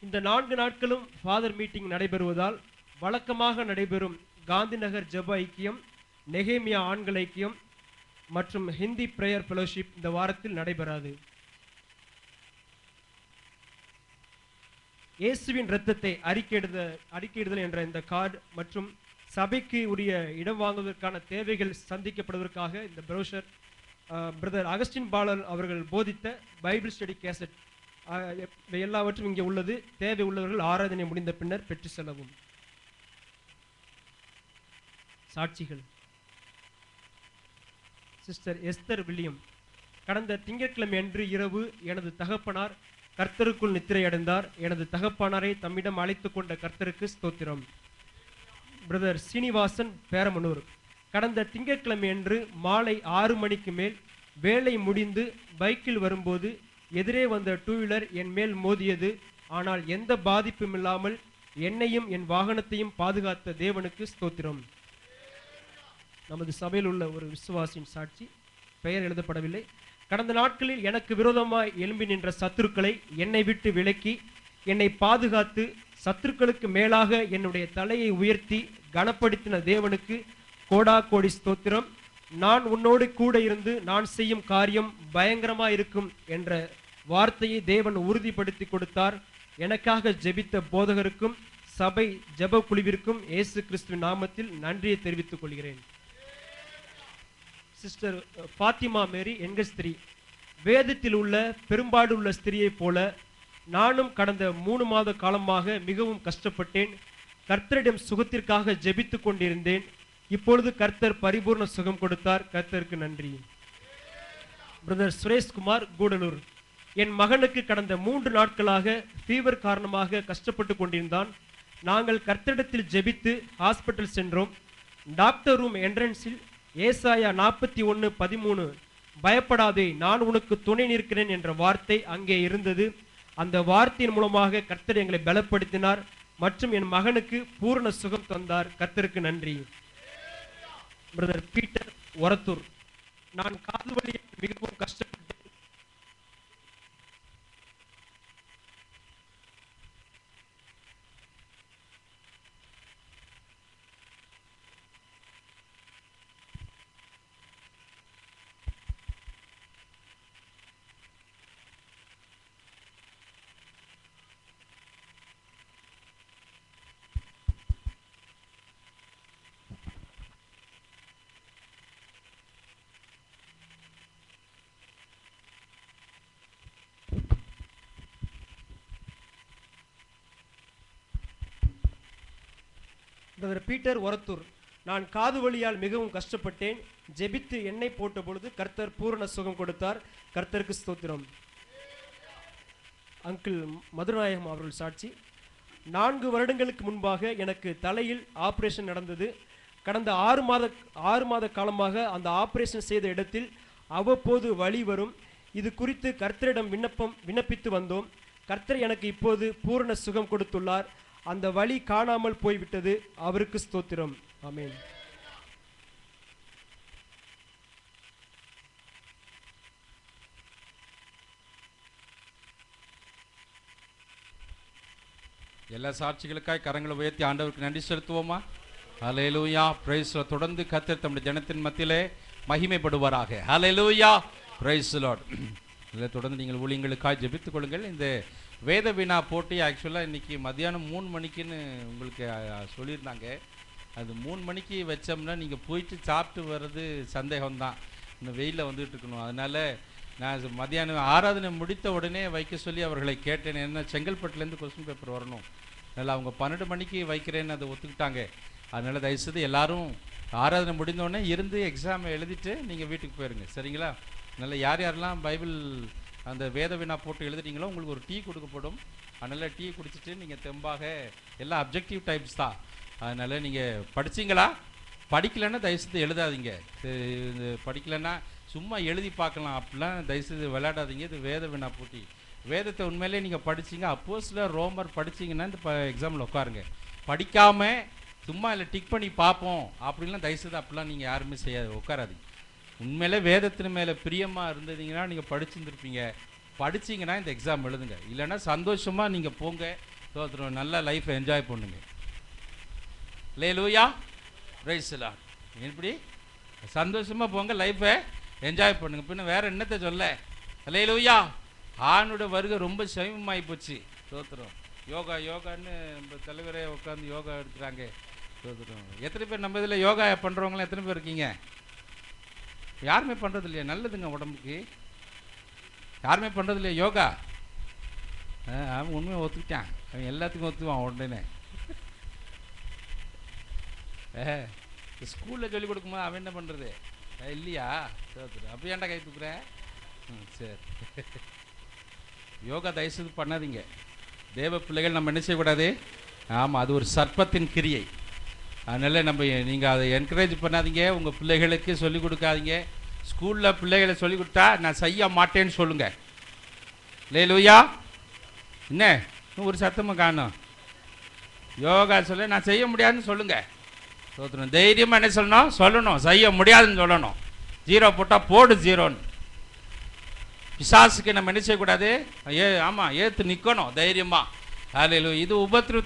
இந்த 4 நாட்களும் father meeting நடைபெறுவதால் வழக்கமாக நடைபெறும் காந்தி நகர் ஜெப ஐக்கியம், நெகேமியா ஆண்கள் ஐக்கியம் மற்றும் ஹிந்தி பிரேயர் ஃபெலோஷிப் இந்த வாரத்தில் நடைபெறாது. இயேசுவின் இரத்தத்தை அறிக்கையிடுதல் என்ற இந்த கார்டு மற்றும் சபைக்கு உரிய இடம் வாங்குவதற்கான தேவைகள் சந்திக்கப்படுவதற்காக இந்த ப்ரோஷர் பிரதர் அகஸ்டின் பாலன் அவர்கள் போதித்த பைபிள் ஸ்டடி கேசட் எல்லாவற்றும் இங்கே உள்ளது. தேவை உள்ளவர்கள் ஆராதனை முடிந்த பின்னர் பெற்று செல்லவும். சாட்சிகள். சிஸ்டர் எஸ்தர் வில்லியம், கடந்த திங்கட்கிழமை அன்று இரவு எனது தகப்பனார் கர்த்தருக்குள் நித்திரையடைந்தார். எனது தகப்பனாரை தம்மிடம் அழைத்து கொண்ட கர்த்தருக்கு ஸ்தோத்திரம். பிரதர் சீனிவாசன் பேரமனூர், கடந்த திங்கட்கிழமை அன்று மாலை 6 மணிக்கு மேல் வேலை முடிந்து பைக்கில் வரும்போது எதிரே வந்த 2 வீலர் என் மேல் மோதியது. ஆனால் எந்த பாதிப்பும் இல்லாமல் என்னையும் என் வாகனத்தையும் பாதுகாத்த தேவனுக்கு ஸ்தோத்திரம். நமது சபையில் உள்ள ஒரு விசுவாசியின் சாட்சி, பெயர் எழுதப்படவில்லை. கடந்த நாட்களில் எனக்கு விரோதமாய் எழும்பி நின்ற சத்துருக்களை என்னை விட்டு விலக்கி என்னை பாதுகாத்து சத்துருக்களுக்கு மேலாக என்னுடைய தலையை உயர்த்தி கனப்படுத்தின தேவனுக்கு கோடா கோடி ஸ்தோத்திரம். நான் உன்னோடு கூட இருந்து நான் செய்யும் காரியம் பயங்கரமாக இருக்கும் என்ற வார்த்தையை தேவன் உறுதிப்படுத்தி கொடுத்தார். எனக்காக ஜெபித்த போதகருக்கும் சபை ஜெப குழுவிற்கும் இயேசு கிறிஸ்துவின் நாமத்தில் நன்றியை தெரிவித்துக் கொள்கிறேன். சிஸ்டர் ஃபாத்திமா மேரி என்கிற ஸ்திரீ, வேதத்தில் உள்ள பெரும்பாடு உள்ள ஸ்திரியைப் போல நானும் கடந்த 3 மாத காலமாக மிகவும் கஷ்டப்பட்டேன். கர்த்தரிடம் சுகத்திற்காக ஜெபித்து கொண்டிருந்தேன். இப்பொழுது கர்த்தர் பரிபூர்ண சுகம் கொடுத்தார். கர்த்தருக்கு நன்றி. பிரதர் சுரேஷ்குமார் கூடலூர், என் மகனுக்கு கடந்த 3 நாட்களாக ஃபீவர் காரணமாக கஷ்டப்பட்டு கொண்டிருந்தான். நாங்கள் கர்த்தரிடத்தில் ஜெபித்து ஹாஸ்பிட்டல் சென்றோம். டாக்டர் ரூம் என்ட்ரன்ஸில் ஏசாயா 41:13 பயப்படாதே நான் உனக்கு துணை நிற்கிறேன் என்ற வார்த்தை அங்கே இருந்தது. அந்த வார்த்தையின் மூலமாக கர்த்தர் எங்களை பலப்படுத்தினார் மற்றும் என் மகனுக்கு பூரண சுகம் தந்தார். கர்த்தருக்கு நன்றி. பிரதர் பீட்டர் ஒரத்தூர், நான் காது வலியில் மிகவும் கஷ்டப்பட்டேன். பிரதர் பீட்டர் ஒரத்தூர், நான் காது வலியால் மிகவும் கஷ்டப்பட்டேன். ஜெபித்து எண்ணெய் போட்ட பொழுது கர்த்தர் பூரண சுகம் கொடுத்தார். கர்த்தருக்கு ஸ்தோத்திரம். அங்கிள் மதுரநாயகம் அவர்கள் சாட்சி, 4 வருடங்களுக்கு முன்பாக எனக்கு தலையில் ஆப்ரேஷன் நடந்தது. கடந்த 6 மாத காலமாக அந்த ஆப்ரேஷன் செய்த இடத்தில் அவ்வப்போது வலி வரும். இது குறித்து கர்த்தரிடம் விண்ணப்பித்து வந்தோம். கர்த்தர் எனக்கு இப்போது பூரண சுகம் கொடுத்துள்ளார். அந்த வலி காணாமல் போய்விட்டது. அவருக்கு ஸ்தோத்திரம். ஆமென். எல்லா சாட்சிகளுக்காய் கரங்களை உயர்த்தி ஆண்டவருக்கு நன்றி செலுத்துவோமா? ஹல்லேலூயா, பிரைஸ். தொடர்ந்து கர்த்தர் தம்முடைய ஜனத்தின் மத்தியிலே மகிமைப்படுவாராக. ஹல்லேலூயா, பிரைஸ் லார்ட். இதில் தொடர்ந்து நீங்கள் ஊழியங்களுக்காய் ஜெபித்துக் கொள்ளுங்கள். இந்த வேத வினா போட்டி ஆக்சுவலாக இன்றைக்கி மத்தியானம் 3 மணிக்குன்னு உங்களுக்கு சொல்லியிருந்தாங்க. அது 3 மணிக்கு வச்சோம்னா நீங்கள் போயிட்டு சாப்பிட்டு வர்றது சந்தேகம்தான். இந்த வெயிலில் வந்துட்டு இருக்கணும். அதனால் நான் மத்தியானம் ஆராதனை முடித்த உடனே வைக்க சொல்லி அவர்களை கேட்டேன். என்ன செங்கல்பட்டுலேருந்து கொஸ்டின் பேப்பர் வரணும். அதனால் அவங்க 12 மணிக்கு வைக்கிறேன்னு அதை ஒத்துக்கிட்டாங்க. அதனால் தயவுசெய்து எல்லோரும் ஆராதனை முடிந்தோடனே இருந்து எக்ஸாமை எழுதிட்டு நீங்கள் வீட்டுக்கு போயிருங்க, சரிங்களா? அதனால் யார் யாரெல்லாம் பைபிள் அந்த வேத வினா போட்டு எழுதுறீங்களோ உங்களுக்கு ஒரு டீ கொடுக்கப்படும். அதனால் டீ குடிச்சிட்டு நீங்கள் தெம்பாக, எல்லாம் அப்ஜெக்டிவ் டைப்ஸ் தான். அதனால் நீங்கள் படிச்சிங்களா, படிக்கலைன்னா தயவுசெய்து எழுதாதீங்க. படிக்கலைன்னா சும்மா எழுதி பார்க்கலாம், அப்படிலாம் தயவுசெய்து விளையாடாதீங்க. இது வேத வினா போட்டி. வேதத்தை உண்மையிலே நீங்கள் படிச்சிங்க, அப்போஸ்தலர் ரோமர் படிச்சிங்கன்னா இந்த எக்ஸாமில் உட்காருங்க. படிக்காமல் சும்மா இல்லை டிக் பண்ணி பார்ப்போம் அப்படின்லாம் தயவுசெய்து அப்படிலாம் நீங்கள் யாருமே உட்காராதீங்க. உண்மையிலே வேதத்தின் மேலே பிரியமாக இருந்ததுங்கன்னா நீங்கள் படிச்சுருந்துருப்பீங்க. படிச்சீங்கன்னா இந்த எக்ஸாம் எழுதுங்க, இல்லைன்னா சந்தோஷமாக நீங்கள் போங்க, ஸ்தோத்திரம், நல்ல லைஃப்பை என்ஜாய் பண்ணுங்க. அல்லேலூயா, பிரைஸ் தி லார்ட். எப்படி சந்தோஷமாக போங்க, லைஃப்பை என்ஜாய் பண்ணுங்க. பின்ன வேற என்னத்தை சொல்ல? அல்லேலூயா. ஆணோட வருகை ரொம்ப சமீபமாகி போச்சு. ஸ்தோத்திரம். யோகா யோகான்னு நம்ம தலைவரே உட்காந்து யோகா எடுக்கிறாங்க. ஸ்தோத்திரம். எத்தனை பேர் நம்ம இதில் யோகா பண்ணுறவங்களாம் எத்தனை பேர் இருக்கீங்க? யாருமே பண்ணுறது இல்லையா? நல்லதுங்க உடம்புக்கு. யாருமே பண்ணுறது இல்லையா யோகா? அவன் உண்மையை ஒத்துக்கிட்டான், அவன் எல்லாத்துக்கும் ஒத்துவான் உடனே. ஸ்கூலில் சொல்லிக் கொடுக்கும்போது அவன் என்ன பண்ணுறது? இல்லையா? ஸ்தோத்திரம். அப்போ ஏன்டா கை தூக்குறேன்? சரி. யோகா தயவுசெய்து பண்ணாதீங்க. தேவ பிள்ளைகள் நம்ம என்ன செய்யக்கூடாது? ஆமாம், அது ஒரு சர்ப்பத்தின் கிரியை. அதனால் நீங்கள் அதை என்கரேஜ் பண்ணாதீங்க, உங்கள் பிள்ளைகளுக்கு சொல்லிக் கொடுக்காதீங்க. ஸ்கூலில் பிள்ளைகளை சொல்லிக் கொடுத்தா நான் செய்ய மாட்டேன்னு சொல்லுங்கள். அல்லேலூயா. என்ன ஒரு சத்தமாக காணும்? யோகா சொல்ல நான் செய்ய முடியாதுன்னு சொல்லுங்கள். ஸ்தோத்திரம். தைரியமாக என்ன சொல்லணும்? செய்ய முடியாதுன்னு சொல்லணும். 0 போட்டால் போடு 0ன்னு. பிசாசுக்கு நம்ம என்ன செய்யக்கூடாது? ஆமாம், ஏற்று நிற்கணும் தைரியமாக. அல்லேலூயா. இது உபத்திரவ